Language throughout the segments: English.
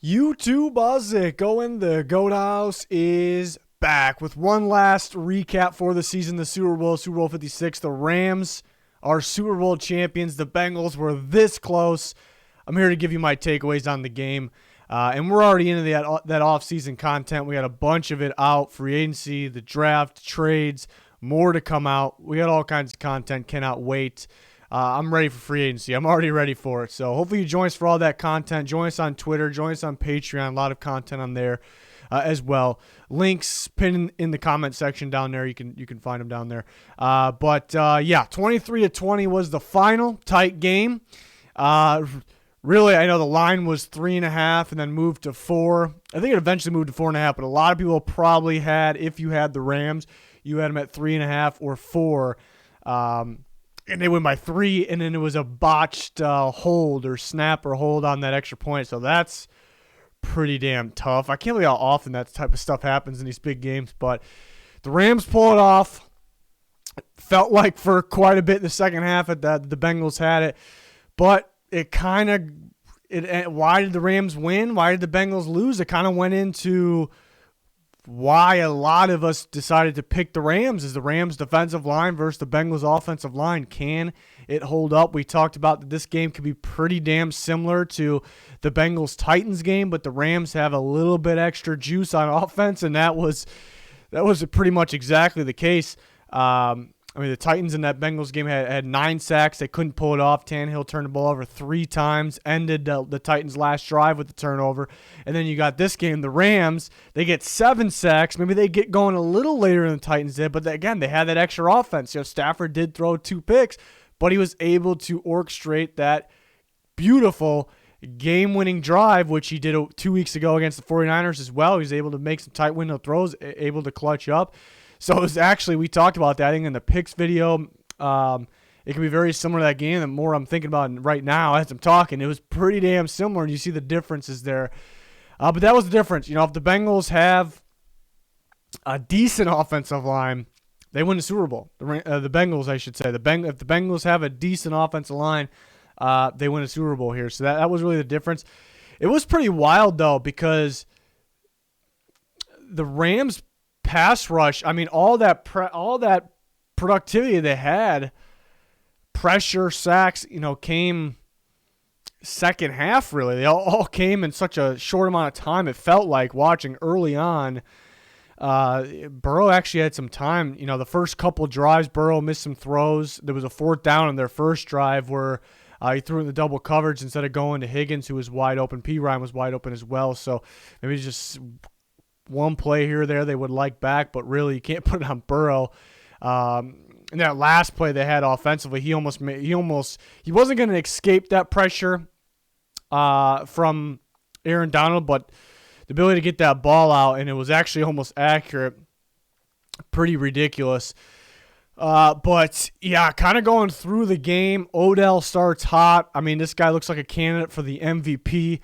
YouTube Buzzicko, the Goat House is back with one last recap for the season. The Super Bowl 56. The Rams are Super Bowl champions. The Bengals were this close. I'm here to give you my takeaways on the game. And we're already into that off-season content. We got a bunch of it out. Free agency, the draft, trades, more to come out. We got all kinds of content. Cannot wait. I'm ready for free agency. I'm already ready for it. So hopefully you join us for all that content. Join us on Twitter. Join us on Patreon. A lot of content on there as well. Links pinned in the comment section down there. You can find them down there. But 23-20 was the final. Tight game. Really, I know the line was 3.5 and then moved to 4. I think it eventually moved to 4.5, but a lot of people probably had, if you had the Rams, you had them at 3.5 or 4. And they went by 3, and then it was a botched hold or snap or hold on that extra point. So that's pretty damn tough. I can't believe how often that type of stuff happens in these big games. But the Rams pull it off. Felt like for quite a bit in the second half the Bengals had it. But it kind of – why did the Rams win? Why did the Bengals lose? It kind of went into – why a lot of us decided to pick the Rams is the Rams defensive line versus the Bengals offensive line. Can it hold up? We talked about that this game could be pretty damn similar to the Bengals Titans game, but the Rams have a little bit extra juice on offense, and that was pretty much exactly the case. The Titans in that Bengals game had 9 sacks. They couldn't pull it off. Tannehill turned the ball over 3 times, ended the Titans' last drive with the turnover. And then you got this game, the Rams, they get 7 sacks. Maybe they get going a little later than the Titans did, but again, they had that extra offense. Stafford did throw 2 picks, but he was able to orchestrate that beautiful game-winning drive, which he did 2 weeks ago against the 49ers as well. He was able to make some tight window throws, able to clutch up. So it was actually, we talked about that, I think, in the picks video. It can be very similar to that game. The more I'm thinking about it right now as I'm talking, it was pretty damn similar, and you see the differences there. But that was the difference. If the Bengals have a decent offensive line, they win the Super Bowl. The Bengals, I should say. If the Bengals have a decent offensive line, they win a Super Bowl here. So that was really the difference. It was pretty wild, though, because the Rams pass rush, all that productivity they had, pressure, sacks, came second half, really. They all came in such a short amount of time. It felt like watching early on. Burrow actually had some time. The first couple drives, Burrow missed some throws. There was a 4th down on their first drive where he threw in the double coverage instead of going to Higgins, who was wide open. P. Ryan was wide open as well. So maybe just one play here or there they would like back, but really you can't put it on Burrow. And that last play they had offensively, he wasn't going to escape that pressure from Aaron Donald, but the ability to get that ball out, and it was actually almost accurate, pretty ridiculous. But yeah, kind of going through the game, Odell starts hot. This guy looks like a candidate for the MVP.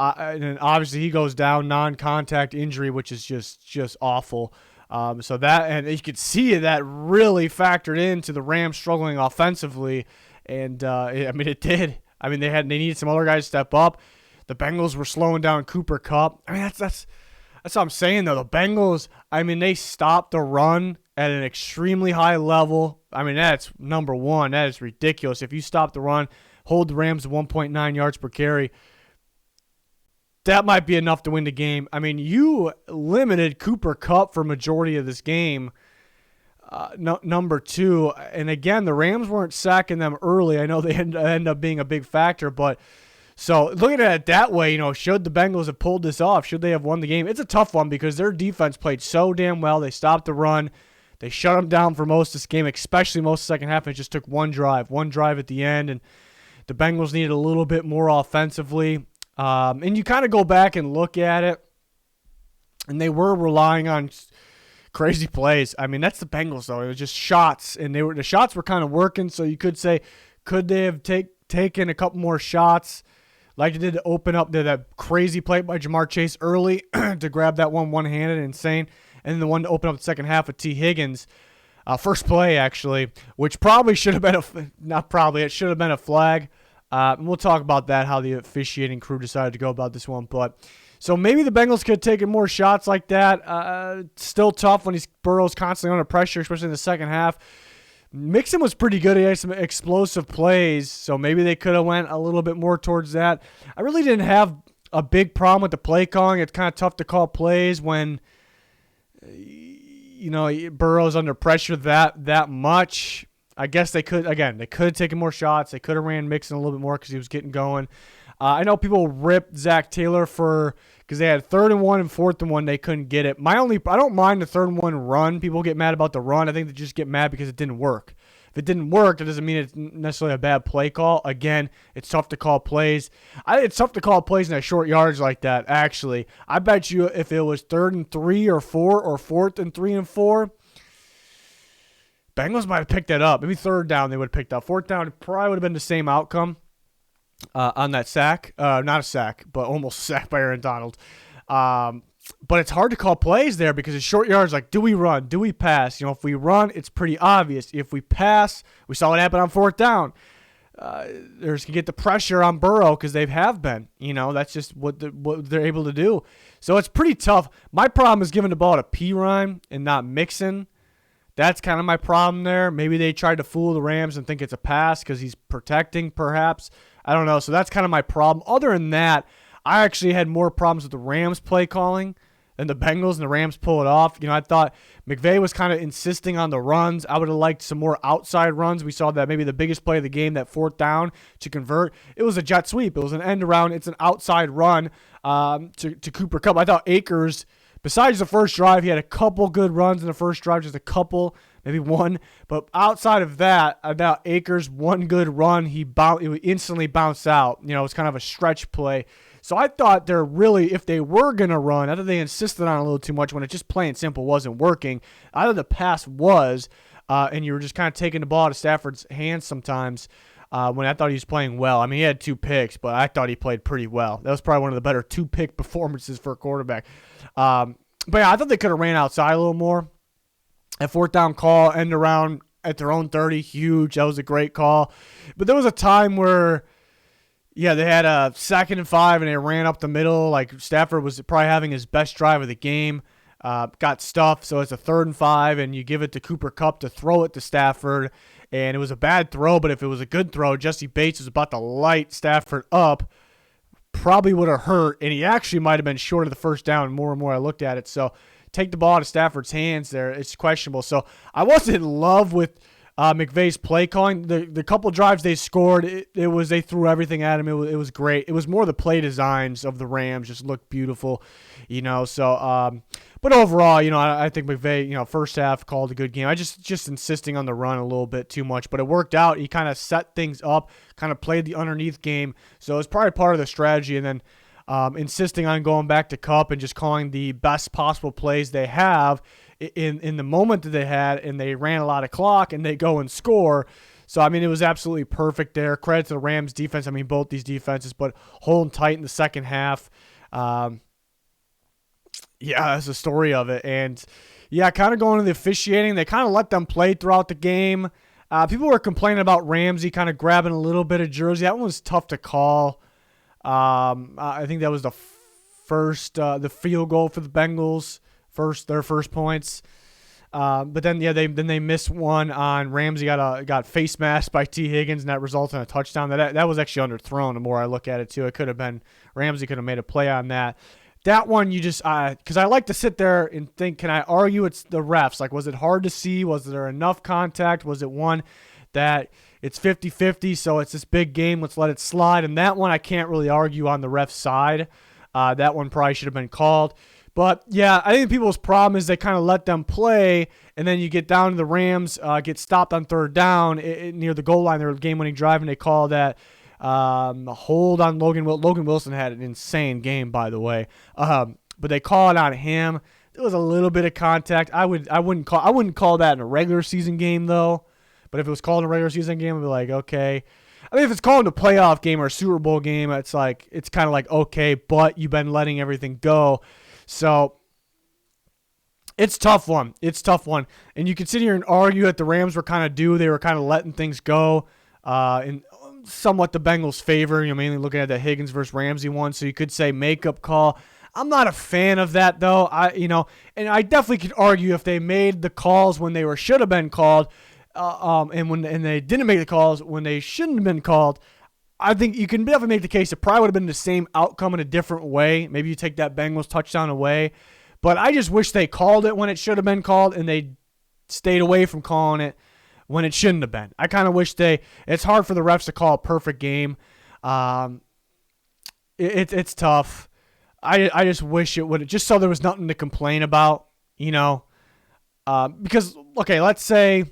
And then obviously he goes down, non-contact injury, which is just awful. So that, and you could see that really factored into the Rams struggling offensively, and it did. They needed some other guys to step up. The Bengals were slowing down Cooper Kupp. That's what I'm saying though. The Bengals, they stopped the run at an extremely high level. That's number one. That is ridiculous. If you stop the run, hold the Rams to 1.9 yards per carry, that might be enough to win the game. You limited Cooper Kupp for majority of this game. Number 2, and again, the Rams weren't sacking them early. I know they end up being a big factor, but so looking at it that way, should the Bengals have pulled this off? Should they have won the game? It's a tough one because their defense played so damn well. They stopped the run. They shut them down for most of this game, especially most of the second half. It just took one drive at the end, and the Bengals needed a little bit more offensively. And you kind of go back and look at it, and they were relying on crazy plays. That's the Bengals, though. It was just shots, and the shots were kind of working, so you could say, could they have taken a couple more shots like they did to open up that crazy play by Jamar Chase early to grab that one-handed, insane, and then the one to open up the second half with T. Higgins. First play, actually, which probably should have been it should have been a flag. And we'll talk about that, how the officiating crew decided to go about this one. But so maybe the Bengals could have taken more shots like that. Still tough when Burrow's constantly under pressure, especially in the second half. Mixon was pretty good. He had some explosive plays, so maybe they could have went a little bit more towards that. I really didn't have a big problem with the play calling. It's kind of tough to call plays when Burrow's under pressure that much. I guess they could have taken more shots. They could have ran Mixon a little bit more because he was getting going. I know people ripped Zach Taylor because they had 3rd and 1 and 4th and 1. They couldn't get it. I don't mind the 3rd and 1 run. People get mad about the run. I think they just get mad because it didn't work. If it didn't work, that doesn't mean it's necessarily a bad play call. Again, it's tough to call plays. It's tough to call plays in that short yards like that, actually. I bet you if it was 3rd and 3 or 4 or 4th and 3 and 4, Bengals might have picked that up. Maybe 3rd down they would have picked up. 4th down, it probably would have been the same outcome. On that sack. Not a sack, but almost a sack by Aaron Donald. But it's hard to call plays there because it's short yards. Like, do we run? Do we pass? If we run, it's pretty obvious. If we pass, we saw what happened on 4th down. They're just going to get the pressure on Burrow because they have been. That's just what they're able to do. So it's pretty tough. My problem is giving the ball to P-Rhyme and not Mixon. That's kind of my problem there. Maybe they tried to fool the Rams and think it's a pass because he's protecting, perhaps. I don't know. So that's kind of my problem. Other than that, I actually had more problems with the Rams play calling than the Bengals, and the Rams pull it off. I thought McVay was kind of insisting on the runs. I would have liked some more outside runs. We saw that maybe the biggest play of the game, that 4th down to convert. It was a jet sweep. It was an end around. It's an outside run to Cooper Kupp. I thought Akers, besides the first drive, he had a couple good runs in the first drive, just a couple, maybe one. But outside of that, about Akers, one good run, he instantly bounced out. It was kind of a stretch play. So I thought if they were going to run, I thought they insisted on it a little too much when it just plain simple wasn't working. I thought the pass was, and you were just kind of taking the ball out of Stafford's hands sometimes when I thought he was playing well. I mean, he had 2 picks, but I thought he played pretty well. That was probably one of the better 2-pick performances for a quarterback. But yeah, I thought they could have ran outside a little more. That 4th down call, end around at their own 30, huge. That was a great call. But there was a time where, they had a 2nd and 5, and they ran up the middle. Like, Stafford was probably having his best drive of the game. Got stuffed, so it's a 3rd and 5, and you give it to Cooper Kupp to throw it to Stafford. And it was a bad throw, but if it was a good throw, Jesse Bates was about to light Stafford up. Probably would have hurt, and he actually might have been short of the 1st down more and more I looked at it. So take the ball out of Stafford's hands there. It's questionable. So I wasn't in love with McVay's play calling. The couple drives they scored, it was they threw everything at him. It was great. It was more the play designs of the Rams just looked beautiful, So, but overall, I think McVay, first half called a good game. I just insisting on the run a little bit too much, but it worked out. He kind of set things up, kind of played the underneath game. So it was probably part of the strategy, and then insisting on going back to Kupp and just calling the best possible plays they have in the moment that they had, and they ran a lot of clock, and they go and score. So, I mean, it was absolutely perfect there. Credit to the Rams defense. I mean, both these defenses, but holding tight in the second half. That's the story of it. And, kind of going to the officiating. They kind of let them play throughout the game. People were complaining about Ramsey kind of grabbing a little bit of jersey. That one was tough to call. I think that was the field goal for the Bengals. Their first points, but then they missed one on Ramsey. Got face masked by T. Higgins, and that resulted in a touchdown. That was actually underthrown. The more I look at it too, it could have been Ramsey could have made a play on that. That one you just because I like to sit there and think, can I argue it's the refs? Like, was it hard to see? Was there enough contact? Was it one that it's 50-50, so it's this big game, let's let it slide? And that one I can't really argue on the ref's side. That one probably should have been called. But, I think people's problem is they kind of let them play, and then you get down to the Rams, get stopped on 3rd down near the goal line, their game-winning drive, and they call that a hold on Logan. Logan Wilson had an insane game, by the way. But they call it on him. There was a little bit of contact. I wouldn't call that in a regular season game, though. But if it was called in a regular season game, I'd be like, okay. I mean, if it's called in a playoff game or a Super Bowl game, it's kind of like, okay, but you've been letting everything go. So it's tough one. And you can sit here and argue that the Rams were kind of due. They were kind of letting things go. And somewhat the Bengals' favor. Mainly looking at the Higgins versus Ramsey one, so you could say makeup call. I'm not a fan of that though. And I definitely could argue if they made the calls when they should have been called, and they didn't make the calls when they shouldn't have been called. I think you can definitely make the case it probably would have been the same outcome in a different way. Maybe you take that Bengals touchdown away, but I just wish they called it when it should have been called, and they stayed away from calling it when it shouldn't have been. I kind of wish it's hard for the refs to call a perfect game. It's tough. I just wish it would, just so there was nothing to complain about, because, okay, let's say,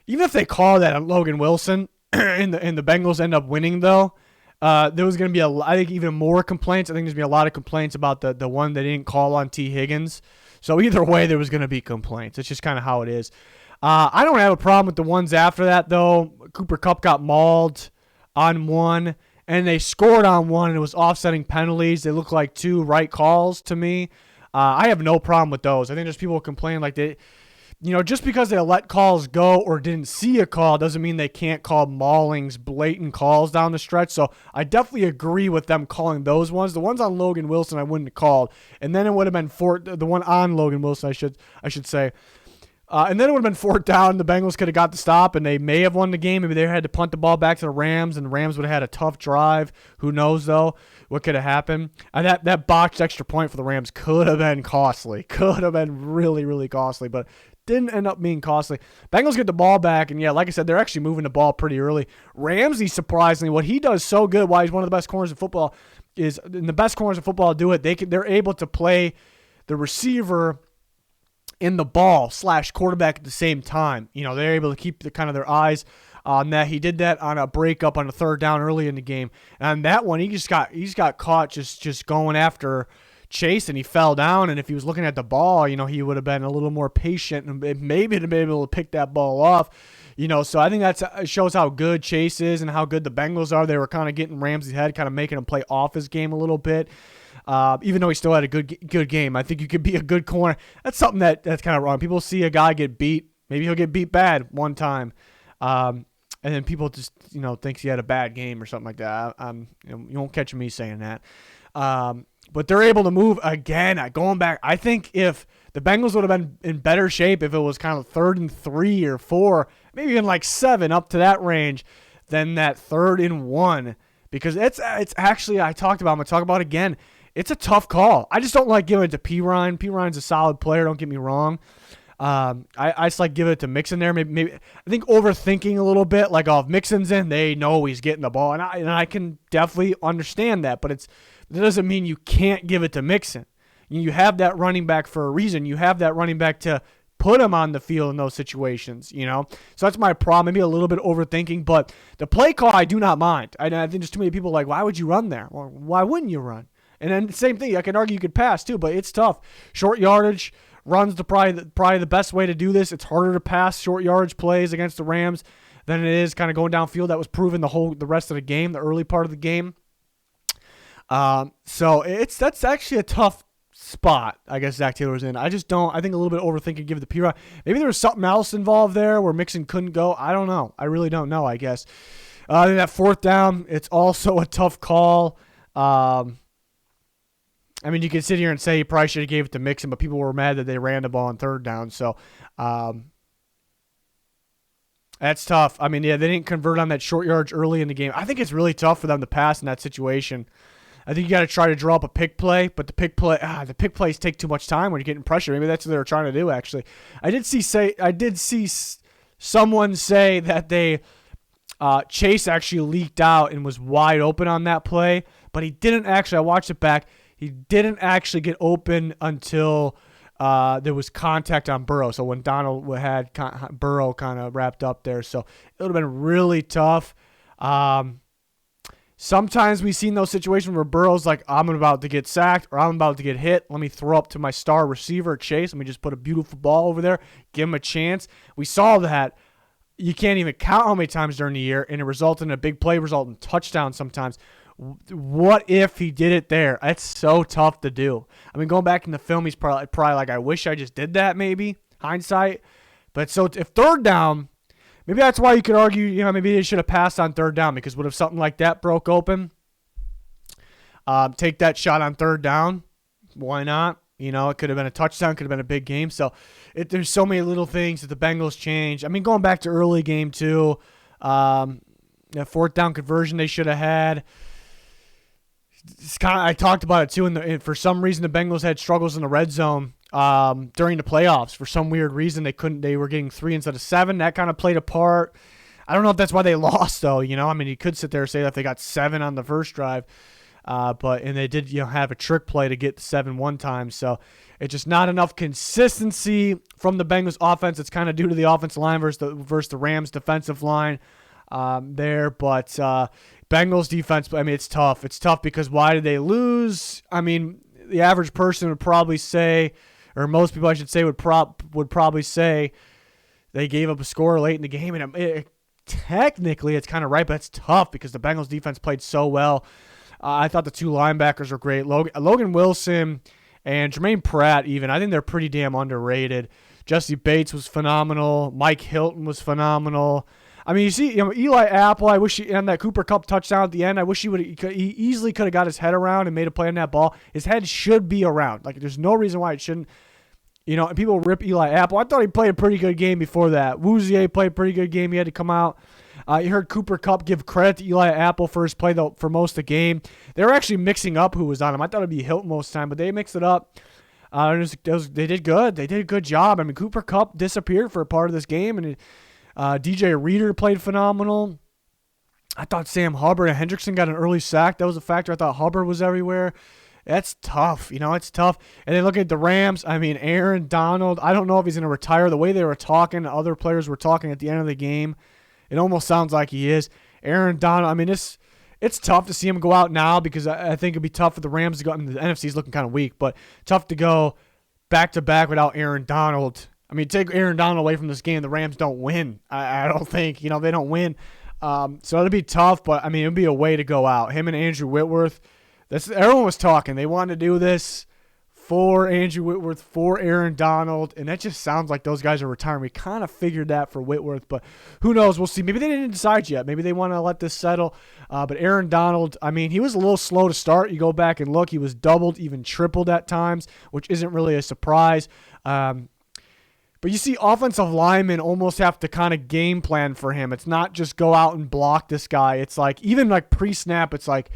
even if they call that on Logan Wilson and the Bengals end up winning, though, there was going to be, I think, even more complaints. I think there's going to be a lot of complaints about the one they didn't call on T. Higgins. So either way, there was going to be complaints. It's just kind of how it is. I don't have a problem with the ones after that, though. Cooper Kupp got mauled on one, and they scored on one, and it was offsetting penalties. They look like two right calls to me. I have no problem with those. I think there's people who complain like they, just because they let calls go or didn't see a call doesn't mean they can't call maulings, blatant calls down the stretch. So I definitely agree with them calling those ones. The ones on Logan Wilson I wouldn't have called, and then it would have been the one on Logan Wilson I should say. And then it would have been fourth down. The Bengals could have got the stop, and they may have won the game. Maybe they had to punt the ball back to the Rams, and the Rams would have had a tough drive. Who knows, though, what could have happened. And that botched extra point for the Rams could have been costly. Could have been really, really costly, but didn't end up being costly. Bengals get the ball back, and, yeah, like I said, they're actually moving the ball pretty early. Ramsey, surprisingly, what he does so good, why he's one of the best corners in football, is in the best corners of football do it. They're able to play the receiver in the ball / quarterback at the same time. They're able to keep their eyes on that. He did that on a breakup on a third down early in the game. And that one, he's got caught just going after Chase, and he fell down. And if he was looking at the ball, he would have been a little more patient and maybe to be able to pick that ball off. So I think that shows how good Chase is and how good the Bengals are. They were kind of getting Ramsey's head, kind of making him play off his game a little bit. Even though he still had a good game. I think you could be a good corner. That's something that's kind of wrong. People see a guy get beat. Maybe he'll get beat bad one time. And then people just, thinks he had a bad game or something like that. You won't catch me saying that. But they're able to move again. Going back, I think if the Bengals would have been in better shape if it was kind of 3rd and 3 or 4, maybe even like 7 up to that range, than that 3rd and 1. Because it's actually, I'm going to talk about it again. It's a tough call. I just don't like giving it to Perine. Perine's a solid player, don't get me wrong. I just like giving it to Mixon there. Maybe I think overthinking a little bit. Like, if Mixon's in, they know he's getting the ball. And I can definitely understand that. But that doesn't mean you can't give it to Mixon. You have that running back for a reason. You have that running back to put him on the field in those situations, So that's my problem. Maybe a little bit overthinking. But the play call, I do not mind. I think there's too many people like, why would you run there? Well, why wouldn't you run? And then same thing, I can argue you could pass too, but it's tough. Short yardage runs probably the best way to do this. It's harder to pass short yardage plays against the Rams than it is kind of going downfield. That was proven the rest of the game, the early part of the game. So that's actually a tough spot, I guess Zach Taylor's in. I think a little bit overthinking, give it to P-Rod. Maybe there was something else involved there where Mixon couldn't go. I don't know. I really don't know, I guess. That 4th down, it's also a tough call. You can sit here and say you probably should have gave it to Mixon, but people were mad that they ran the ball on 3rd down. So that's tough. They didn't convert on that short yardage early in the game. I think it's really tough for them to pass in that situation. I think you got to try to draw up a pick play, but the pick plays take too much time when you're getting pressure. Maybe that's what they were trying to do, actually. I did see someone say that Chase actually leaked out and was wide open on that play, but he didn't actually. I watched it back. He didn't actually get open until there was contact on Burrow. So when Donald had Burrow kind of wrapped up there. So it would have been really tough. Sometimes we've seen those situations where Burrow's like, I'm about to get sacked or I'm about to get hit. Let me throw up to my star receiver, Chase. Let me just put a beautiful ball over there. Give him a chance. We saw that. You can't even count how many times during the year, and it resulted in a big play, resulting in touchdown sometimes. What if he did it there? That's so tough to do. Going back in the film, he's probably like, I wish I just did that, maybe, hindsight. But so if 3rd down, maybe that's why you could argue, maybe they should have passed on third down, because what if something like that broke open? Take that shot on third down. Why not? It could have been a touchdown, could have been a big game. So there's so many little things that the Bengals change. I mean, going back to early game too, that fourth down conversion they should have had. I talked about it too. And for some reason, the Bengals had struggles in the red zone during the playoffs. For some weird reason, they were getting 3 instead of 7. That kind of played a part. I don't know if that's why they lost though. I mean, you could sit there and say that they got 7 on the first drive. But they did have a trick play to get 7 one time, so it's just not enough consistency from the Bengals offense. It's kind of due to the offensive line versus the Rams defensive line there. But Bengals defense, I mean, it's tough. It's tough because why did they lose? I mean, the average person would probably say, or most people I should say would probably say they gave up a score late in the game, and technically it's kind of right, but it's tough because the Bengals defense played so well. I thought the 2 linebackers were great. Logan Wilson and Jermaine Pratt even. I think they're pretty damn underrated. Jesse Bates was phenomenal. Mike Hilton was phenomenal. I mean, you see, Eli Apple, I wish and that Cooper Kupp touchdown at the end, I wish he easily could have got his head around and made a play on that ball. His head should be around. Like, there's no reason why it shouldn't. And people rip Eli Apple. I thought he played a pretty good game before that. Wouzier played a pretty good game. He had to come out. You heard Cooper Kupp give credit to Eli Apple for his play for most of the game. They were actually mixing up who was on him. I thought it would be Hilton most of the time, but they mixed it up. They did good. They did a good job. I mean, Cooper Kupp disappeared for a part of this game, and DJ Reader played phenomenal. I thought Sam Hubbard and Hendrickson got an early sack. That was a factor. I thought Hubbard was everywhere. That's tough. It's tough. And then look at the Rams. I mean, Aaron Donald, I don't know if he's going to retire. The way they were talking, other players were talking at the end of the game, it almost sounds like he is. Aaron Donald, I mean, it's tough to see him go out now because I think it'd be tough for the Rams to go. I mean, the NFC is looking kind of weak, but tough to go back-to-back without Aaron Donald. I mean, take Aaron Donald away from this game, the Rams don't win. I don't think. They don't win. So it'll be tough, but, I mean, it would be a way to go out. Him and Andrew Whitworth, everyone was talking. They wanted to do this for Andrew Whitworth, for Aaron Donald, and that just sounds like those guys are retiring. We kind of figured that for Whitworth, but who knows? We'll see. Maybe they didn't decide yet. Maybe they want to let this settle. But Aaron Donald, I mean, he was a little slow to start. You go back and look, he was doubled, even tripled at times, which isn't really a surprise. But you see offensive linemen almost have to kind of game plan for him. It's not just go out and block this guy. It's like, even like pre-snap, it's like,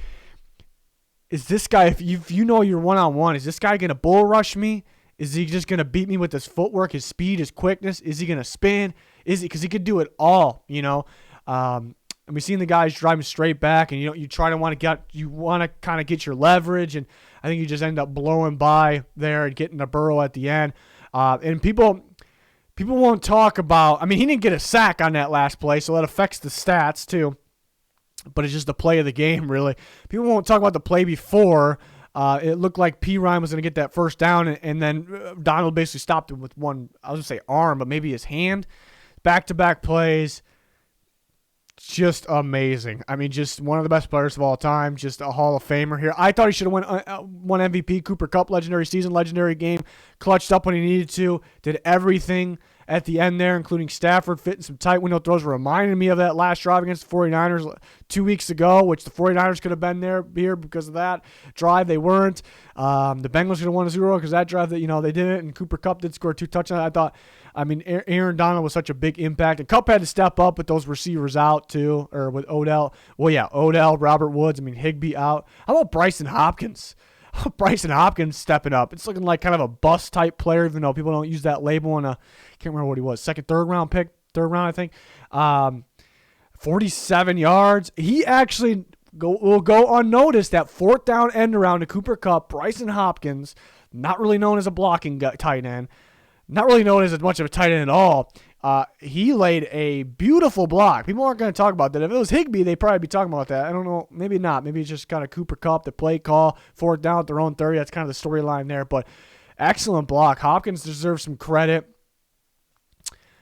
is this guy, if you know you're one-on-one, is this guy going to bull rush me? Is he just going to beat me with his footwork, his speed, his quickness? Is he going to spin? Because he could do it all, And we've seen the guys driving straight back, and you want to kind of get your leverage, and I think you just end up blowing by there and getting a Burrow at the end. And people won't talk about, I mean, he didn't get a sack on that last play, so that affects the stats too. But it's just the play of the game, really. People won't talk about the play before. It looked like P. Ryan was going to get that first down, and then Donald basically stopped him with one, I was going to say arm, but maybe his hand. Back-to-back plays. Just amazing. I mean, just one of the best players of all time. Just a Hall of Famer here. I thought he should have won MVP. Cooper Kupp, legendary season, legendary game. Clutched up when he needed to. Did everything at the end there, including Stafford fitting some tight window throws. Reminded me of that last drive against the 49ers 2 weeks ago, which the 49ers could have been here because of that drive. They weren't. The Bengals could have won a 0 because that drive that, they didn't, and Cooper Kupp did score 2 touchdowns. Aaron Donald was such a big impact, and Kupp had to step up with those receivers out too, or with Odell. Well, yeah, Odell, Robert Woods, Higbee out. How about Bryson Hopkins? Bryson Hopkins stepping up. It's looking like kind of a bust type player, even though people don't use that label in can't remember what he was, third round pick, I think. 47 yards. He actually will go unnoticed. That fourth down end around to Cooper Kupp, Bryson Hopkins, not really known as a blocking tight end, not really known as much of a tight end at all. He laid a beautiful block. People aren't going to talk about that. If it was Higbee, they'd probably be talking about that. I don't know. Maybe not. Maybe it's just kind of Cooper Kupp, the play call, fourth down at their own 30. That's kind of the storyline there. But excellent block. Hopkins deserves some credit.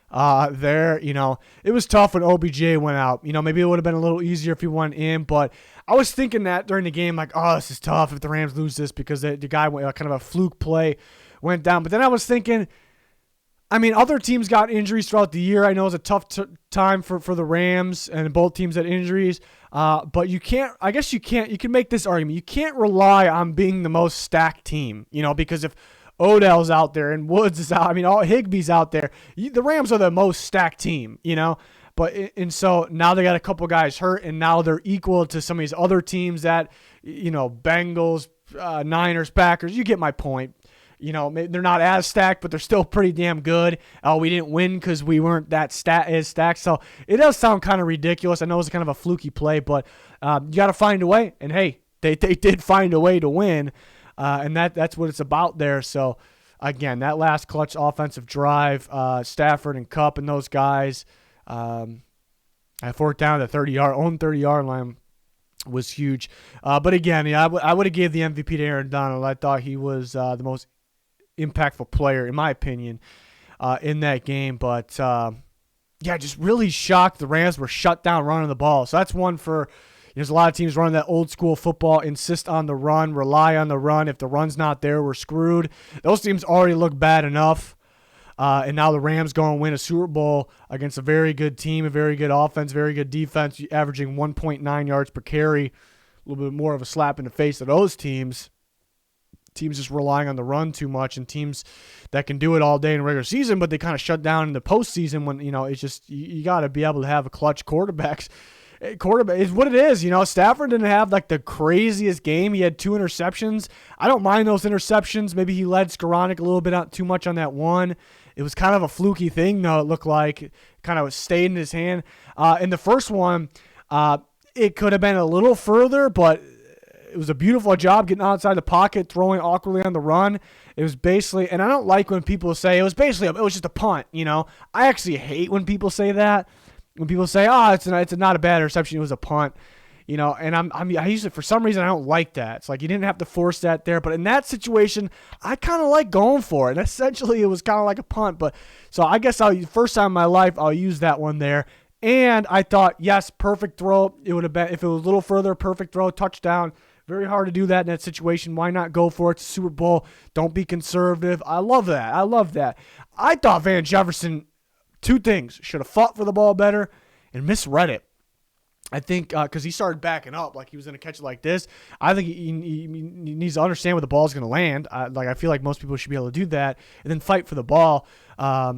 There, it was tough when OBJ went out. Maybe it would have been a little easier if he went in. But I was thinking that during the game, like, oh, this is tough if the Rams lose this because the guy went kind of a fluke play went down. But then I was thinking, I mean, other teams got injuries throughout the year. I know it was a tough time for the Rams, and both teams had injuries. But you can't, I guess you can't, you can make this argument. You can't rely on being the most stacked team, because if Odell's out there and Woods is out, all Higbee's out there, the Rams are the most stacked team, But and so now they got a couple guys hurt, and now they're equal to some of these other teams that, Bengals, Niners, Packers. You get my point. They're not as stacked, but they're still pretty damn good. We didn't win because we weren't that as stacked. So it does sound kind of ridiculous. I know it's kind of a fluky play, but you got to find a way. And hey, they did find a way to win, and that's what it's about there. So again, that last clutch offensive drive, Stafford and Kupp and those guys, I fourth down the 30-yard line was huge. But again, I would have gave the MVP to Aaron Donald. I thought he was the most impactful player, in my opinion, in that game. But, just really shocked the Rams were shut down running the ball. So that's one for there's a lot of teams running that old school football, insist on the run, rely on the run. If the run's not there, we're screwed. Those teams already look bad enough. And now the Rams go and win a Super Bowl against a very good team, a very good offense, very good defense, averaging 1.9 yards per carry. A little bit more of a slap in the face of those teams. Teams just relying on the run too much, and teams that can do it all day in regular season, but they kind of shut down in the postseason when, it's just you got to be able to have a clutch quarterback is what it is. Stafford didn't have like the craziest game. He had 2 interceptions. I don't mind those interceptions. Maybe he led Skoranek a little bit out too much on that one. It was kind of a fluky thing, though. It looked like it kind of stayed in his hand. In the first one, it could have been a little further, but it was a beautiful job getting outside the pocket, throwing awkwardly on the run. It was basically, and I don't like when people say it was just a punt. I actually hate when people say that. When people say, it's not a bad interception, it was a punt. And I use it for some reason. I don't like that. It's like you didn't have to force that there, but in that situation, I kind of like going for it. And essentially, it was kind of like a punt. But so I guess first time in my life I'll use that one there. And I thought, yes, perfect throw. It would have been if it was a little further, perfect throw, touchdown. Very hard to do that in that situation. Why not go for it? It's a Super Bowl. Don't be conservative. I love that. I thought Van Jefferson, 2 things, should have fought for the ball better and misread it. I think because he started backing up like he was going to catch it like this. I think he needs to understand where the ball is going to land. I feel like most people should be able to do that and then fight for the ball. I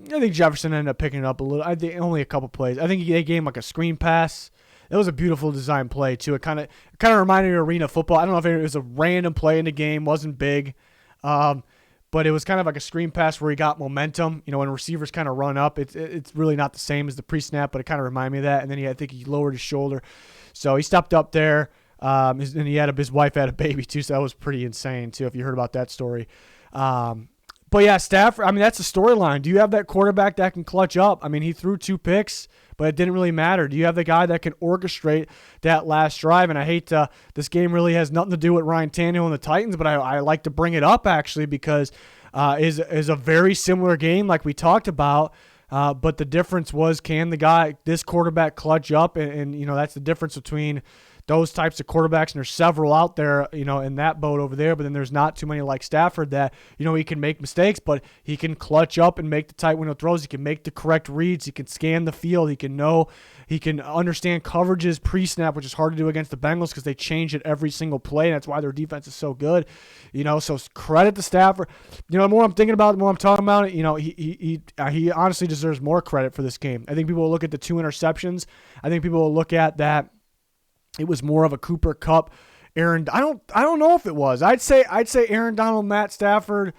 think Jefferson ended up picking it up a little. I think only a couple plays. I think they gave him like a screen pass. That was a beautiful design play too. It kind of reminded me of arena football. I don't know if it was a random play in the game, wasn't big, but it was kind of like a screen pass where he got momentum. When receivers kind of run up, it's really not the same as the pre-snap, but it kind of reminded me of that. And then I think he lowered his shoulder, so he stepped up there. And his wife had a baby too, so that was pretty insane too. If you heard about that story. But yeah, Stafford, that's the storyline. Do you have that quarterback that can clutch up? He threw 2 picks, but it didn't really matter. Do you have the guy that can orchestrate that last drive? And I hate this game really has nothing to do with Ryan Tannehill and the Titans, but I like to bring it up actually because is a very similar game like we talked about. But the difference was, can this quarterback clutch up? And that's the difference between those types of quarterbacks, and there's several out there, in that boat over there, but then there's not too many like Stafford that, he can make mistakes, but he can clutch up and make the tight window throws. He can make the correct reads. He can scan the field. He can understand coverages pre-snap, which is hard to do against the Bengals because they change it every single play, and that's why their defense is so good. So credit to Stafford. The more I'm thinking about it, the more I'm talking about it, he honestly deserves more credit for this game. I think people will look at the 2 interceptions. I think people will look at that it was more of a Cooper Kupp, Aaron. I don't know if it was. I'd say Aaron Donald, Matt Stafford,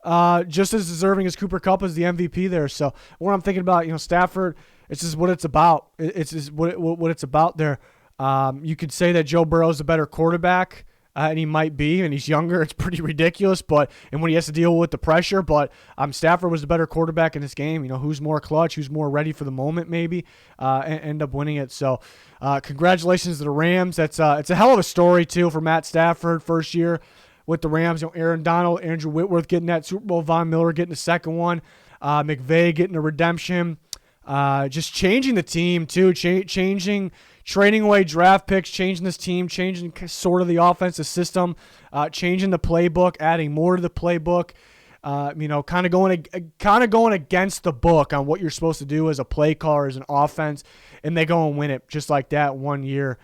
just as deserving as Cooper Kupp as the MVP there. So when I'm thinking about, Stafford, it's just what it's about. It's just what it's about there. You could say that Joe Burrow's a better quarterback. And he might be, and he's younger. It's pretty ridiculous, and when he has to deal with the pressure, but Stafford was the better quarterback in this game. Who's more clutch, who's more ready for the moment, maybe, and end up winning it. So, congratulations to the Rams. It's a hell of a story too for Matt Stafford, first year with the Rams. Aaron Donald, Andrew Whitworth getting that Super Bowl, Von Miller getting the second one, McVay getting a redemption. Just changing the team too, trading away draft picks, changing this team, changing sort of the offensive system, changing the playbook, adding more to the playbook. Kind of going against the book on what you're supposed to do as a play caller, as an offense, and they go and win it just like that one year.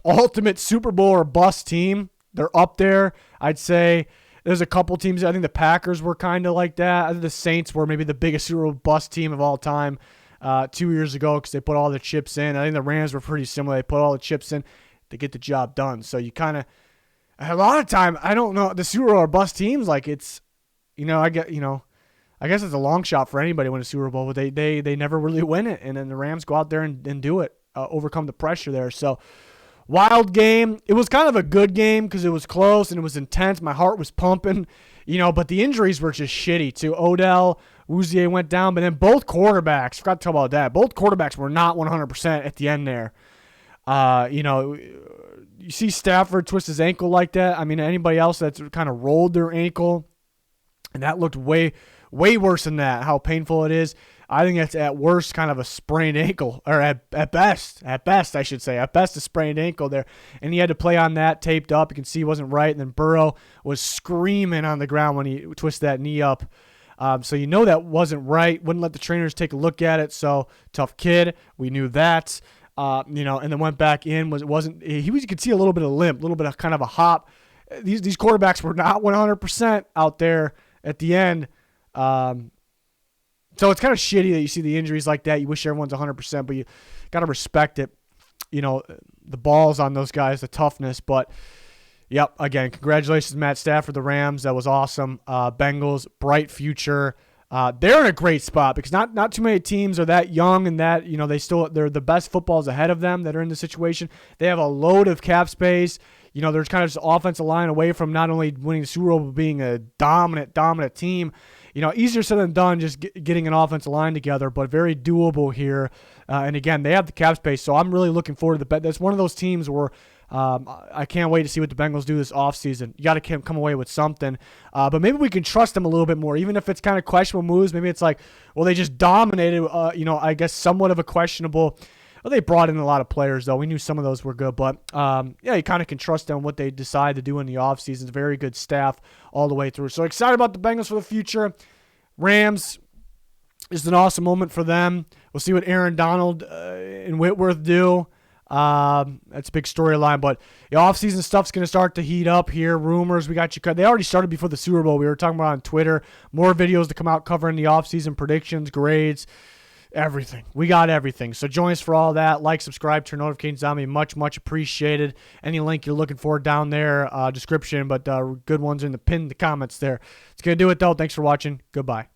Ultimate Super Bowl or bust team. They're up there. I'd say there's a couple teams. I think the Packers were kind of like that. I think the Saints were maybe the biggest Super Bowl bust team of all time 2 years ago because they put all the chips in. I think the Rams were pretty similar. They put all the chips in to get the job done. So you kind of, a lot of time, I don't know, the Super Bowl or bust teams, like it's, I guess it's a long shot for anybody to win a Super Bowl, but they never really win it. And then the Rams go out there and do it, overcome the pressure there. So wild game. It was kind of a good game because it was close and it was intense. My heart was pumping, but the injuries were just shitty too. Odell, Uzier went down, but then both quarterbacks, forgot to talk about that, both quarterbacks were not 100% at the end there. You see Stafford twist his ankle like that. I mean, anybody else that's kind of rolled their ankle, and that looked way, way worse than that, how painful it is. I think it's at worst kind of a sprained ankle, or at best, I should say. At best, a sprained ankle there. And he had to play on that, taped up. You can see he wasn't right. And then Burrow was screaming on the ground when he twisted that knee up. So that wasn't right. Wouldn't let the trainers take a look at it. So tough kid. We knew that. And then went back in. You could see a little bit of limp, a little bit of kind of a hop. These quarterbacks were not 100% out there at the end. So it's kind of shitty that you see the injuries like that. You wish everyone's 100%, but you got to respect it. The balls on those guys, the toughness. But, yep, again, congratulations, Matt Stafford, the Rams. That was awesome. Bengals, bright future. They're in a great spot because not too many teams are that young and that, they're the best footballs ahead of them that are in the situation. They have a load of cap space. There's kind of just offensive line away from not only winning the Super Bowl, but being a dominant team. Easier said than done just getting an offensive line together, but very doable here. And again, they have the cap space, so I'm really looking forward to the bet. That's one of those teams where I can't wait to see what the Bengals do this offseason. You got to come away with something. But maybe we can trust them a little bit more, even if it's kind of questionable moves. Maybe it's like, well, they just dominated, I guess somewhat of a questionable. Well, they brought in a lot of players, though. We knew some of those were good. But, you kind of can trust them what they decide to do in the offseason. It's a very good staff all the way through. So excited about the Bengals for the future. Rams is an awesome moment for them. We'll see what Aaron Donald and Whitworth do. That's a big storyline. But the offseason stuff's going to start to heat up here. Rumors, we got you cut. They already started before the Super Bowl. We were talking about on Twitter. More videos to come out covering the offseason predictions, grades. Everything. We got everything. So join us for all that. Like, subscribe, turn notifications on. Be much, much appreciated. Any link you're looking for down there, description, but good ones in the pinned comments there. It's going to do it, though. Thanks for watching. Goodbye.